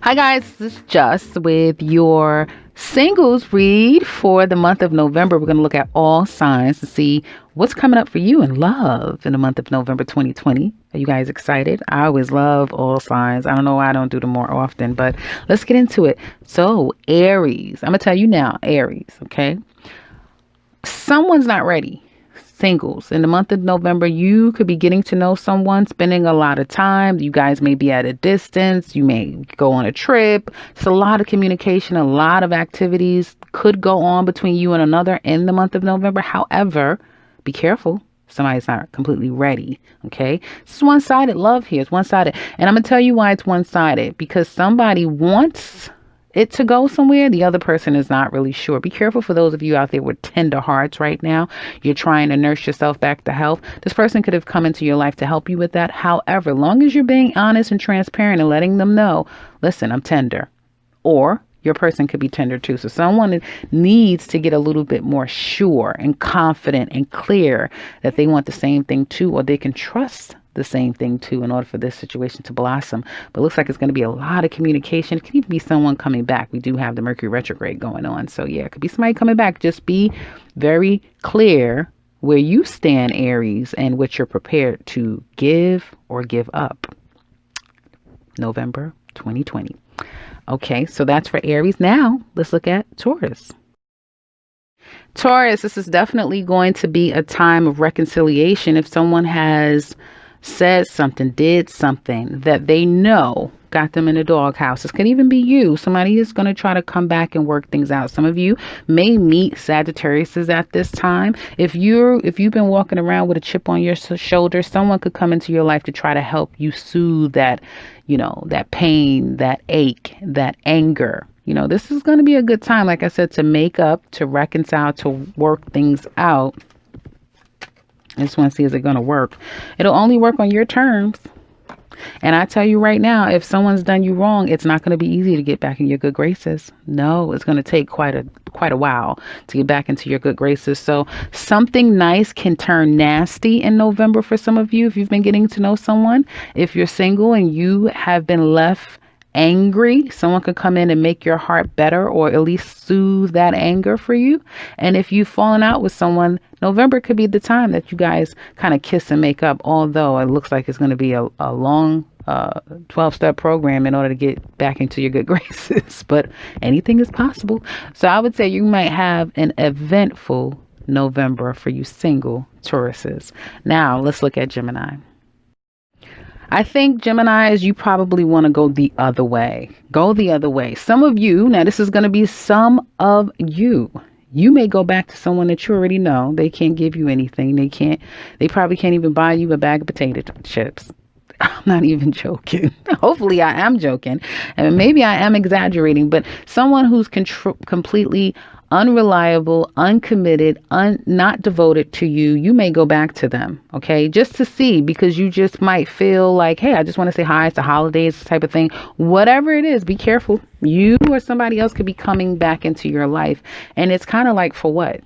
Hi guys, this is Just with your singles read for the month of November. We're going to look at all signs to see what's coming up for you in love in the month of November 2020. Are you guys excited? I always love all signs. I don't know why I don't do them more often, but let's get into it. So Aries, I'm going to tell you now, Aries, okay? Someone's not ready. Singles in the month of November, you could be getting to know someone, spending a lot of time. You guys may be at a distance. You may go on a trip. It's a lot of communication, a lot of activities could go on between you and another in the month of November. However, be careful. Somebody's not completely ready. Okay. It's one-sided love here. It's one-sided. And I'm going to tell you why it's one-sided, because somebody wants it to go somewhere. The other person is not really sure. Be careful for those of you out there with tender hearts right now. You're trying to nurse yourself back to health. This person could have come into your life to help you with that. However, long as you're being honest and transparent and letting them know, listen, I'm tender. Or your person could be tender too. So someone needs to get a little bit more sure and confident and clear that they want the same thing too, or they can trust the same thing too in order for this situation to blossom. But it looks like it's going to be a lot of communication. It could even be someone coming back. We do have the Mercury retrograde going on. So yeah, it could be somebody coming back. Just be very clear where you stand, Aries, and what you're prepared to give or give up. November 2020. Okay, so that's for Aries. Now let's look at Taurus. Taurus, this is definitely going to be a time of reconciliation. If someone has said something, did something that they know got them in the doghouse. This could even be you. Somebody is going to try to come back and work things out. Some of you may meet Sagittariuses at this time. If you've been walking around with a chip on your shoulder, someone could come into your life to try to help you soothe that, that pain, that ache, that anger. This is going to be a good time, like I said, to make up, to reconcile, to work things out. I just want to see, is it going to work? It'll only work on your terms. And I tell you right now, if someone's done you wrong, it's not going to be easy to get back in your good graces. No, it's going to take quite a while to get back into your good graces. So something nice can turn nasty in November for some of you if you've been getting to know someone. If you're single and you have been left angry, someone could come in and make your heart better, or at least soothe that anger for you. And if you've fallen out with someone, November could be the time that you guys kind of kiss and make up, although it looks like it's going to be a long 12-step program in order to get back into your good graces. But anything is possible. So I would say you might have an eventful November for you single Tauruses. Now let's look at Gemini. I think Geminis, you probably want to go the other way. Go the other way. Some of you, now this is going to be some of you. You may go back to someone that you already know. They can't give you anything. They probably can't even buy you a bag of potato chips. I'm not even joking. Hopefully I am joking. And maybe I am exaggerating, but someone who's completely unreliable, uncommitted, not devoted to you, you may go back to them, okay? Just to see, because you just might feel like, hey, I just want to say hi, it's the holidays, type of thing. Whatever it is, be careful. You or somebody else could be coming back into your life. And it's kind of like, for what?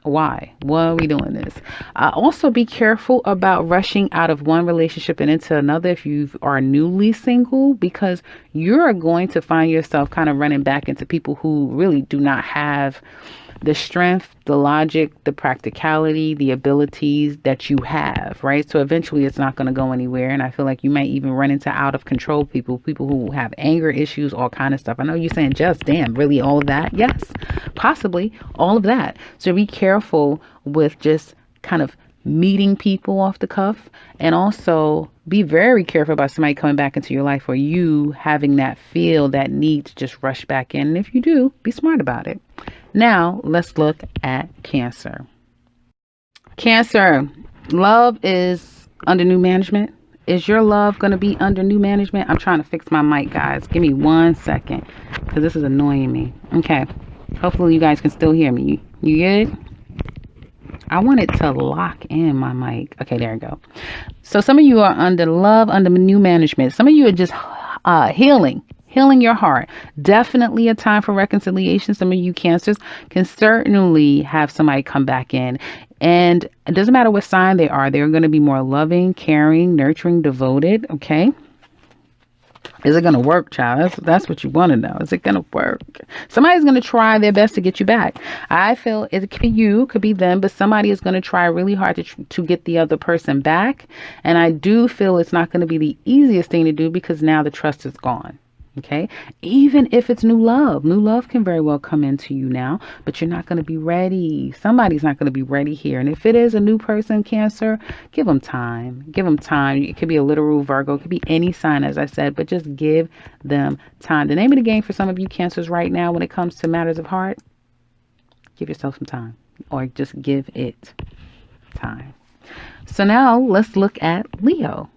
Why? Why are we doing this? Also, be careful about rushing out of one relationship and into another if you are newly single, because you're going to find yourself kind of running back into people who really do not have the strength, the logic, the practicality, the abilities that you have, right? So eventually it's not going to go anywhere. And I feel like you might even run into out of control people who have anger issues, all kind of stuff. I know you're saying, just damn, really all of that? Yes, possibly all of that. So be careful with just kind of meeting people off the cuff, and also be very careful about somebody coming back into your life or you having that need to just rush back in. And if you do, be smart about it. Now let's look at Cancer. Cancer, love is under new management. Is your love going to be under new management? I'm trying to fix my mic, guys. Give me 1 second because this is annoying me. Okay. Hopefully you guys can still hear me. You good? I want it to lock in my mic. Okay, there we go. So some of you are under love, under new management. Some of you are just healing your heart. Definitely a time for reconciliation. Some of you Cancers can certainly have somebody come back in. And it doesn't matter what sign they are. They're going to be more loving, caring, nurturing, devoted. Okay. Is it going to work, child? That's what you want to know. Is it going to work? Somebody's going to try their best to get you back. I feel it could be you, could be them, but somebody is going to try really hard to get the other person back. And I do feel it's not going to be the easiest thing to do because now the trust is gone. Okay, even if it's new love can very well come into you now, but you're not going to be ready. Somebody's not going to be ready here. And if it is a new person, Cancer, give them time. Give them time. It could be a literal Virgo. It could be any sign, as I said, but just give them time. The name of the game for some of you Cancers right now when it comes to matters of heart, give yourself some time, or just give it time. So now let's look at Leo.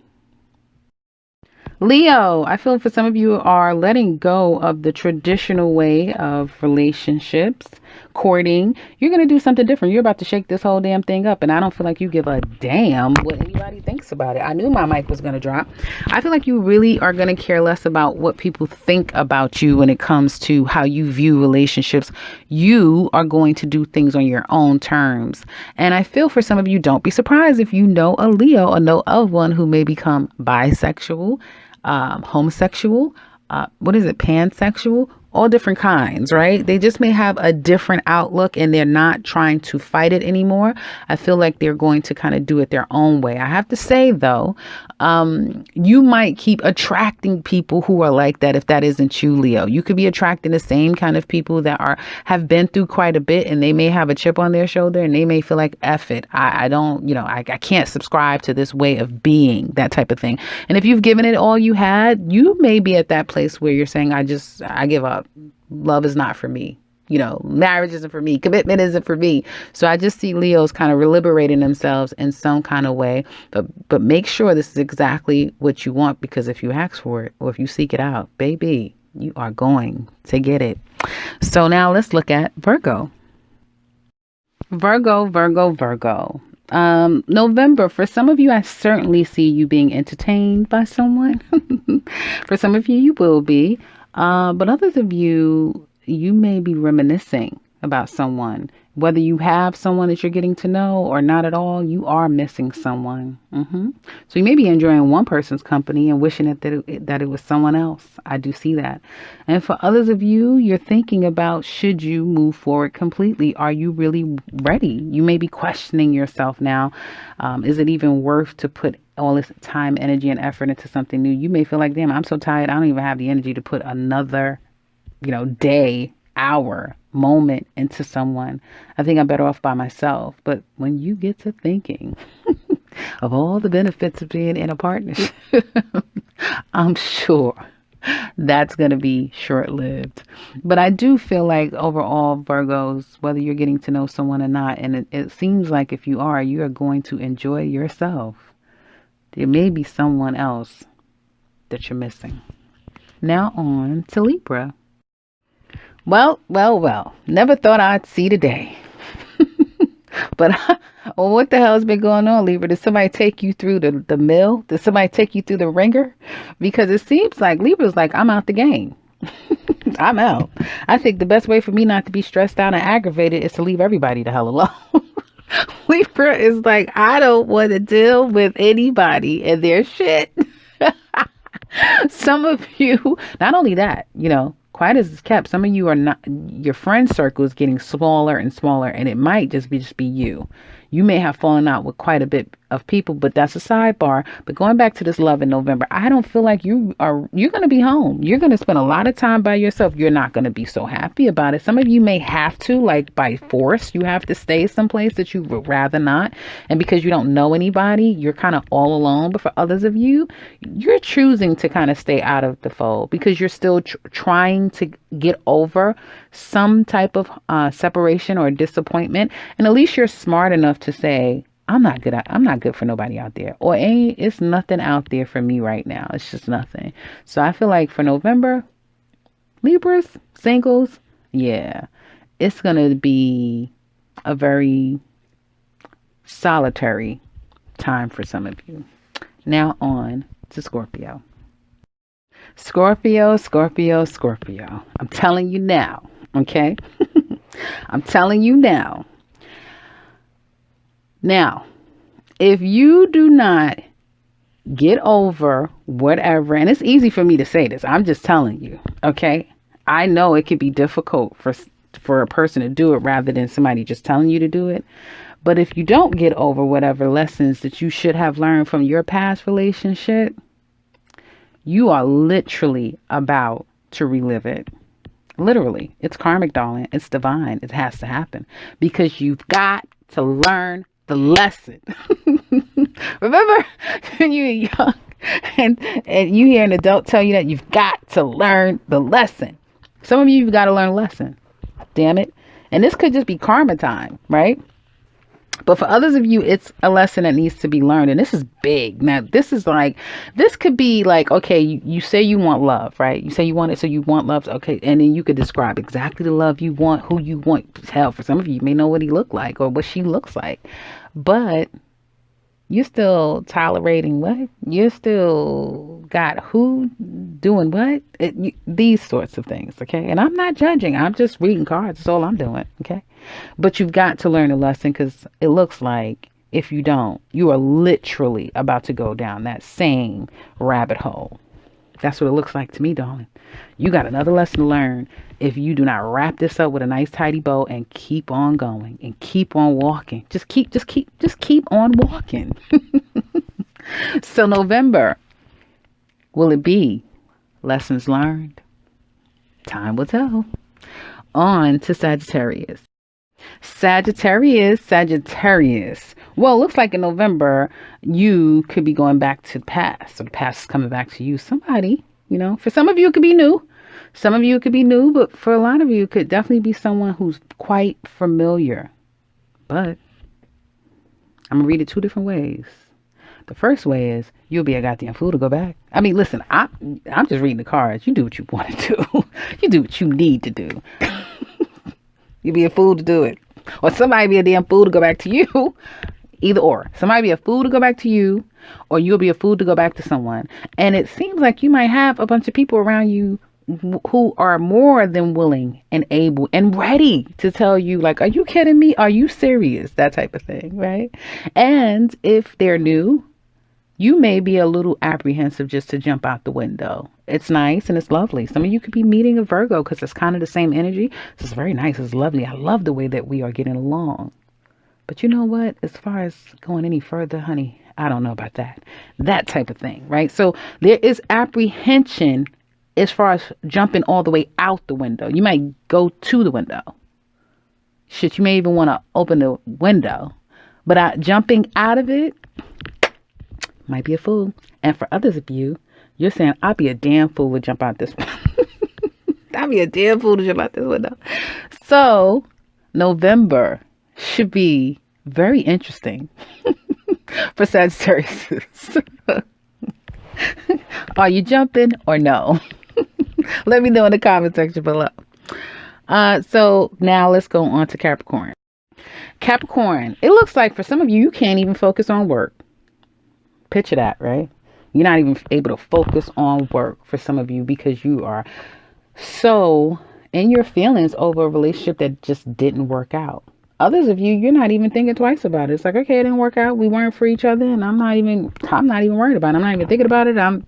Leo, I feel for some of you are letting go of the traditional way of relationships, courting. You're going to do something different. You're about to shake this whole damn thing up. And I don't feel like you give a damn what anybody thinks about it. I knew my mic was going to drop. I feel like you really are going to care less about what people think about you when it comes to how you view relationships. You are going to do things on your own terms. And I feel for some of you, don't be surprised if you know a Leo or know of one who may become bisexual, homosexual, pansexual, all different kinds, right? They just may have a different outlook and they're not trying to fight it anymore. I feel like they're going to kind of do it their own way. I have to say, though, you might keep attracting people who are like that if that isn't you, Leo. You could be attracting the same kind of people that have been through quite a bit and they may have a chip on their shoulder and they may feel like, F it. I don't, I can't subscribe to this way of being, that type of thing. And if you've given it all you had, you may be at that place where you're saying, I give up. Love is not for me. Marriage isn't for me. Commitment isn't for me. So I just see Leos kind of liberating themselves in some kind of way. But make sure this is exactly what you want, because if you ask for it or if you seek it out, baby, you are going to get it. So now let's look at Virgo. Virgo. November, for some of you, I certainly see you being entertained by someone. For some of you, you will be. But others of you, you may be reminiscing about someone. Whether you have someone that you're getting to know or not at all, you are missing someone. So you may be enjoying one person's company and wishing that it was someone else. I do see that. And for others of you, you're thinking about, should you move forward completely? Are you really ready? You may be questioning yourself now. Is it even worth to put all this time, energy, and effort into something new? You may feel like, damn, I'm so tired. I don't even have the energy to put another, day, hour, moment into someone. I think I'm better off by myself. But when you get to thinking of all the benefits of being in a partnership, I'm sure that's going to be short-lived. But I do feel like overall, Virgos, whether you're getting to know someone or not, and it seems like if you are going to enjoy yourself. There may be someone else that you're missing. Now on to Libra. Well. Never thought I'd see the day. But what the hell has been going on, Libra? Did somebody take you through the mill? Did somebody take you through the ringer? Because it seems like Libra's like, I'm out the game. I'm out. I think the best way for me not to be stressed out and aggravated is to leave everybody the hell alone. Libra is like, I don't want to deal with anybody and their shit. Some of you, not only that, quiet as it's kept, some of you are not, your friend circle is getting smaller and smaller, and it might just be you. You may have fallen out with quite a bit of people, but that's a sidebar. But going back to this love in November, I don't feel like you're going to be home. You're going to spend a lot of time by yourself. You're not going to be so happy about it. Some of you may have to, like by force, you have to stay someplace that you would rather not. And because you don't know anybody, you're kind of all alone. But for others of you, you're choosing to kind of stay out of the fold because you're still trying to get over some type of separation or disappointment. And at least you're smart enough to say, I'm not good for nobody out there, or it's nothing out there for me right now. It's just nothing. So I feel like for November, Libras, singles, yeah, it's going to be a very solitary time for some of you. Now on to Scorpio. Scorpio. I'm telling you now, okay? I'm telling you now. Now, if you do not Get over whatever. And it's easy for me to say this. I'm just telling you. Okay. I know it could be difficult for a person to do it rather than somebody just telling you to do it. But if you don't get over whatever lessons that you should have learned from your past relationship, you are literally about to relive it. Literally. It's karmic, darling. It's divine. It has to happen because you've got to learn the lesson. Remember when you were young and you hear an adult tell you that you've got to learn the lesson. Some of you've got to learn a lesson. Damn it. And this could just be karma time, right? But for others of you, it's a lesson that needs to be learned. And this is big. Now, this could be like, okay, you say you want love, right? You say you want it, so you want love. Okay. And then you could describe exactly the love you want, who you want. Hell, for some of you, you may know what he looked like or what she looks like. But you're still tolerating what? You're still got who doing what? These sorts of things, okay? And I'm not judging. I'm just reading cards. That's all I'm doing, okay? But you've got to learn a lesson because it looks like if you don't, you are literally about to go down that same rabbit hole. That's what it looks like to me, darling. You got another lesson to learn if you do not wrap this up with a nice tidy bow and keep on going and keep on walking. Just keep on walking. So November, will it be lessons learned? Time will tell. On to Sagittarius. Sagittarius. Well, it looks like in November, you could be going back to the past. So the past is coming back to you. Somebody, for some of you, it could be new. Some of you, it could be new. But for a lot of you, it could definitely be someone who's quite familiar. But I'm going to read it two different ways. The first way is you'll be a goddamn fool to go back. I mean, listen, I'm just reading the cards. You do what you want to do. You do what you need to do. You'll be a fool to do it. Or somebody be a damn fool to go back to you. Either or. Somebody be a fool to go back to you, or you'll be a fool to go back to someone. And it seems like you might have a bunch of people around you who are more than willing and able and ready to tell you, like, are you kidding me? Are you serious? That type of thing, right? And if they're new, you may be a little apprehensive just to jump out the window. It's nice and it's lovely. Some of you could be meeting a Virgo because it's kind of the same energy. This is very nice. It's lovely. I love the way that we are getting along. But you know what? As far as going any further, honey, I don't know about that. That type of thing, right? So there is apprehension as far as jumping all the way out the window. You might go to the window. Shit, you may even want to open the window. But jumping out of it might be a fool. And for others of you, you're saying, I'll be a damn fool to jump out this window. I'll be a damn fool to jump out this window. So November should be very interesting for Sagittarius. Are you jumping or no? Let me know in the comment section below. So now let's go on to Capricorn. Capricorn, it looks like for some of you, you can't even focus on work. Picture that, right? You're not even able to focus on work for some of you because you are so in your feelings over a relationship that just didn't work out. Others of you, you're not even thinking twice about it. It's like, okay, it didn't work out. We weren't for each other, and I'm not even worried about it. I'm not even thinking about it. I'm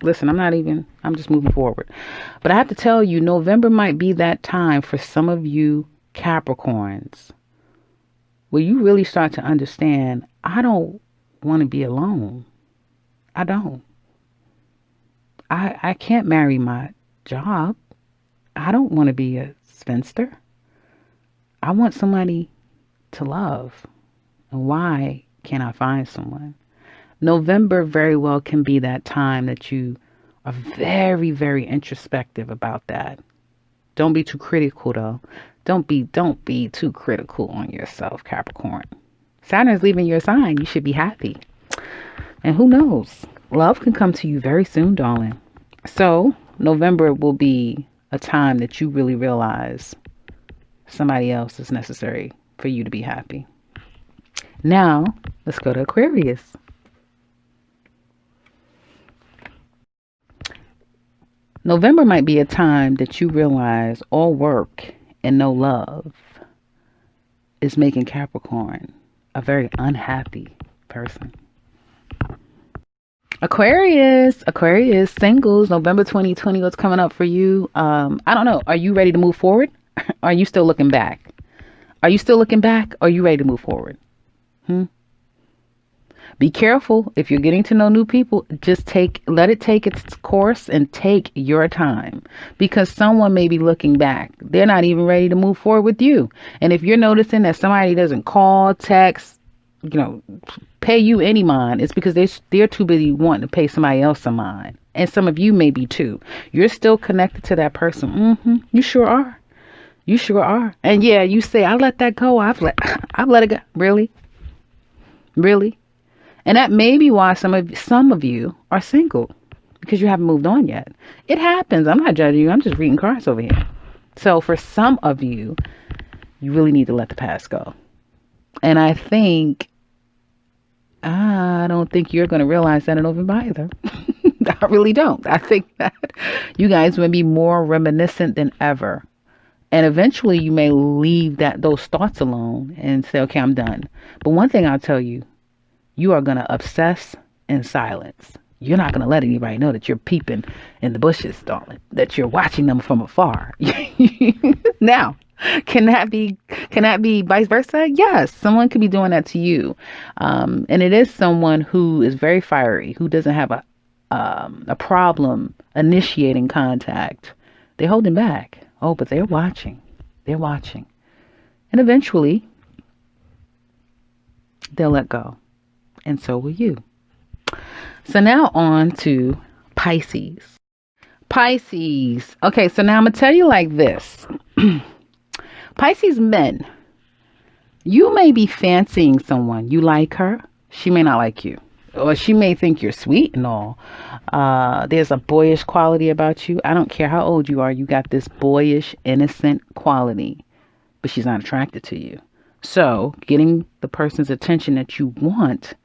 just moving forward. But I have to tell you, November might be that time for some of you Capricorns where you really start to understand, I don't want to be alone. I don't. I can't marry my job. I don't want to be a spinster. I want somebody to love. And why can't I find someone? November very well can be that time that you are very, very introspective about that. Don't be too critical though. Don't be too critical on yourself, Capricorn. Saturn is leaving your sign. You should be happy. And who knows? Love can come to you very soon, darling. So November will be a time that you really realize somebody else is necessary for you to be happy. Now, let's go to Aquarius. November might be a time that you realize all work and no love is making Capricorn a very unhappy person. Aquarius singles, November 2020, what's coming up for you? I don't know. Are you ready to move forward? Are you still looking back? Are you still looking back? Or are you ready to move forward? Be careful if you're getting to know new people. Just let it take its course and take your time, because someone may be looking back. They're not even ready to move forward with you. And if you're noticing that somebody doesn't call, text, pay you any mind, it's because they're too busy wanting to pay somebody else some mind. And some of you may be too. You're still connected to that person. You sure are. You sure are. And yeah, you say, I let that go. I've let it go. Really? And that may be why some of you are single, because you haven't moved on yet. It happens. I'm not judging you. I'm just reading cards over here. So for some of you, you really need to let the past go. And I don't think you're going to realize that in November either. I really don't. I think that you guys will be more reminiscent than ever. And eventually you may leave those thoughts alone and say, okay, I'm done. But one thing I'll tell you, you are going to obsess in silence. You're not going to let anybody know that you're peeping in the bushes, darling, that you're watching them from afar. Now, can that be vice versa? Yes, someone could be doing that to you. And it is someone who is very fiery, who doesn't have a problem initiating contact. They're holding back. Oh, but they're watching. They're watching. And eventually, they'll let go. And so will you. So now on to Pisces. Pisces. Okay, so now I'm going to tell you like this. Pisces men, you may be fancying someone. You like her. She may not like you. Or she may think you're sweet and all. There's a boyish quality about you. I don't care how old you are. You got this boyish, innocent quality. But she's not attracted to you. So getting the person's attention that you want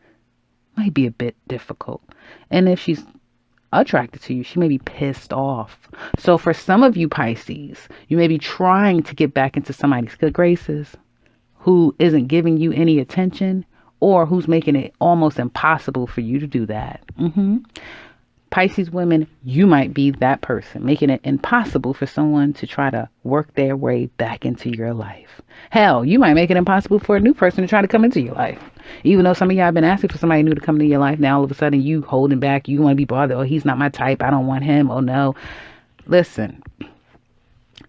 might be a bit difficult. And if she's attracted to you, she may be pissed off. So for some of you Pisces, you may be trying to get back into somebody's good graces who isn't giving you any attention, or who's making it almost impossible for you to do that. Pisces women, you might be that person, making it impossible for someone to try to work their way back into your life. Hell, you might make it impossible for a new person to try to come into your life. Even though some of y'all have been asking for somebody new to come into your life, now all of a sudden you holding back, you want to be bothered. Oh, he's not my type. I don't want him. Oh, no. Listen,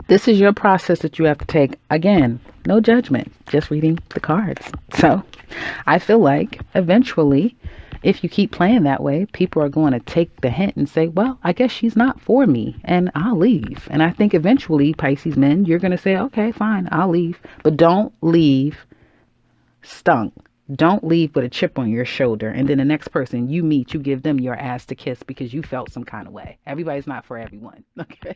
this is your process that you have to take. Again, no judgment, just reading the cards. So I feel like eventually, if you keep playing that way, people are going to take the hint and say, well, I guess she's not for me and I'll leave. And I think eventually, Pisces men, you're going to say, okay, fine, I'll leave. But don't leave stung. Don't leave with a chip on your shoulder. And then the next person you meet, you give them your ass to kiss because you felt some kind of way. Everybody's not for everyone. Okay.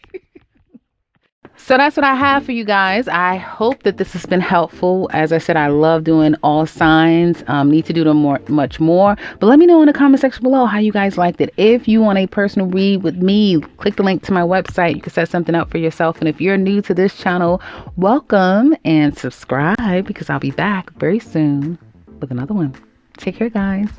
So that's what I have for you guys. I hope that this has been helpful. As I said, I love doing all signs. Need to do them much more. But let me know in the comment section below how you guys liked it. If you want a personal read with me, click the link to my website. You can set something up for yourself. And if you're new to this channel, welcome and subscribe, because I'll be back very soon with another one. Take care, guys.